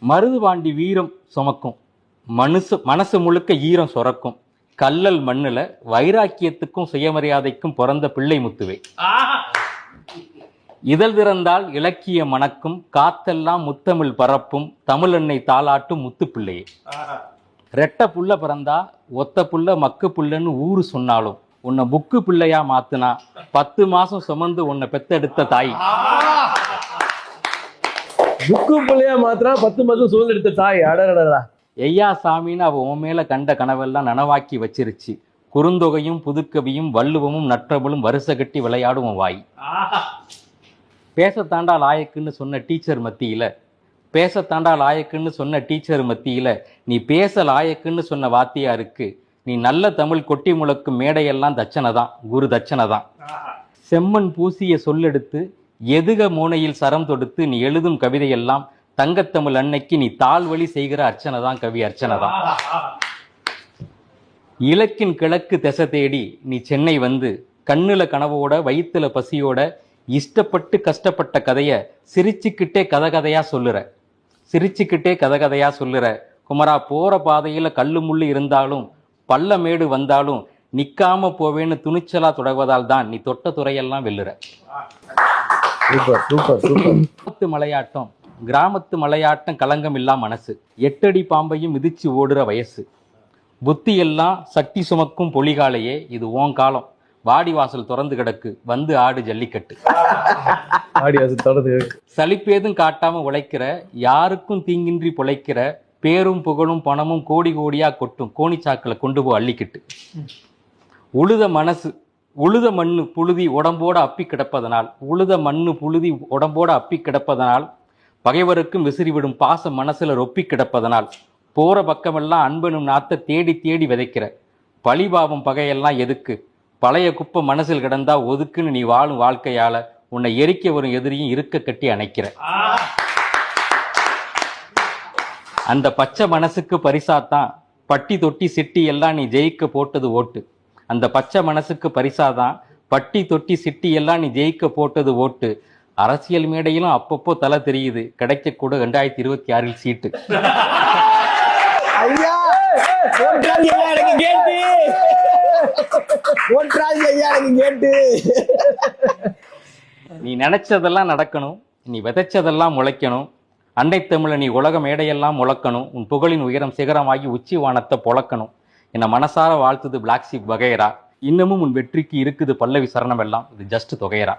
மருதுபாண்டி வீரம் சுமக்கும், மனசு முழுக்க ஈரம் சுரக்கும், கல்லல் மண்ணுல வைராக்கியத்துக்கும் சுயமரியாதைக்கும் பிறந்த பிள்ளை முத்துவே. இதழ் திறந்தால் இலக்கிய மணக்கும், காத்தெல்லாம் முத்தமிழ் பரப்பும், தமிழெண்ணை தாளாட்டும் முத்து பிள்ளையே. ரெட்ட புள்ள பிறந்தா ஒத்த புள்ள மக்கு புள்ளன்னு ஊரு சொன்னாலும் உன்னை புக்கு பிள்ளையா மாத்துனா 10 மாசம் சுமந்து உன்னை பெத்தெடுத்த தாய். புக்கு பிள்ளையா மாத்தினா 10 மாசம் சுமந்து எடுத்த தாய். அடடா. ஐயா சாமின்னு அவ உன் மேல கண்ட கனவெல்லாம் நனவாக்கி வச்சிருச்சு. குறுந்தொகையும் புதுக்கவியும் வள்ளுவமும் நற்றபலும் வருஷ கட்டி விளையாடும் வாய். பேசத்தாண்டா லாயக்குன்னு சொன்ன டீச்சர் மத்தியில, பேசத்தாண்டா லாயக்குன்னு சொன்ன டீச்சர் மத்தியில நீ பேச லாயக்குன்னு சொன்ன வாத்தியாருக்கு நீ நல்ல தமிழ் கொட்டி முழக்கும் மேடையெல்லாம் தட்சணை தான், குரு தட்சணை தான். செம்மண் பூசிய சொல்லெடுத்து எதுக மூனையில் சரம் தொடுத்து நீ எழுதும் கவிதையெல்லாம் தங்கத்தமிழ் அன்னைக்கு நீ தாழ்வழி செய்கிற அர்ச்சனை தான், கவி அர்ச்சனை தான். இலக்கின் கிழக்கு திசை தேடி நீ சென்னை வந்து கண்ணுல கனவோட வயிற்றுல பசியோட இஷ்டப்பட்டு கஷ்டப்பட்ட கதைய சிரிச்சுக்கிட்டே கதையா சொல்லுற, சிரிச்சுக்கிட்டே கதையா சொல்லுற. குமரா, போற பாதையில கல்லு முள்ளு இருந்தாலும் பள்ளமேடு வந்தாலும் நிக்காம போவேன்னு துணிச்சலா தொடர்வதால் தான் நீ தொட்ட துறையெல்லாம் வெல்லுற. கிராமத்து மலையாட்டம், கிராமத்து மலையாட்டம் கலங்கம் இல்லா மனசு, 8 அடி பாம்பையும் மிதிச்சு ஓடுற வயசு, புத்தி எல்லாம் சக்தி சுமக்கும் பொலிகாலையே இது ஓன் காலம். வாடிவாசல் திறந்து கிடக்கு, வந்து ஆடு ஜல்லிக்கட்டு. சலிப்பேதும் காட்டாம உழைக்கிற, யாருக்கும் தீங்கின்றி பொழைக்கிற, பேரும் புகழும் பணமும் கோடி கோடியா கொட்டும் கோணிச்சாக்கில் கொண்டு போ அள்ளிக்கிட்டு. உழுத மனசு உழுத மண்ணு புழுதி உடம்போட அப்பி கிடப்பதனால், உழுத மண்ணு புழுதி உடம்போட அப்பி கிடப்பதனால், பகைவருக்கும் விசிறிவிடும் பாச மனசுல ரொப்பி கிடப்பதனால், போற பக்கமெல்லாம் அன்பனும் நாத்த தேடி தேடி விதைக்கிற. பழிபாவம் பகையெல்லாம் எதுக்கு, பழைய குப்பை மனசில் கிடந்தா ஒதுக்குன்னு நீ வாழும் வாழ்க்கையால உன்னை எரிக்க வரும் எதிரியும் இருக்க கட்டி அணைக்கிற. அந்த பச்சை மனசுக்கு பரிசாத்தான் பட்டி தொட்டி சிட்டி எல்லாம் நீ ஜெயிக்க போட்டது ஓட்டு. அந்த பச்சை மனசுக்கு பரிசாதான் பட்டி தொட்டி சிட்டி எல்லாம் நீ ஜெயிக்க போட்டது ஓட்டு. அரசியல் மேடையிலும் அப்பப்போ தலை தெரியுது, கிடைக்க கூட 2026 சீட்டு. நீ நினைச்சதெல்லாம் நடக்கணும், நீ விதைச்சதெல்லாம் முளைக்கணும். அண்டை தமிழ நீ உலக மேடையெல்லாம் முழக்கணும். உன் புகழின் உயரம் சிகரமாகி உச்சி வானத்தை பொழக்கணும். என்ன மனசார வாழ்த்துது பிளாக் ஷீப் வகையரா. இன்னமும் உன் வெற்றிக்கு இருக்குது பல்லவி சரணம் எல்லாம், இது ஜஸ்ட் தொகையரா.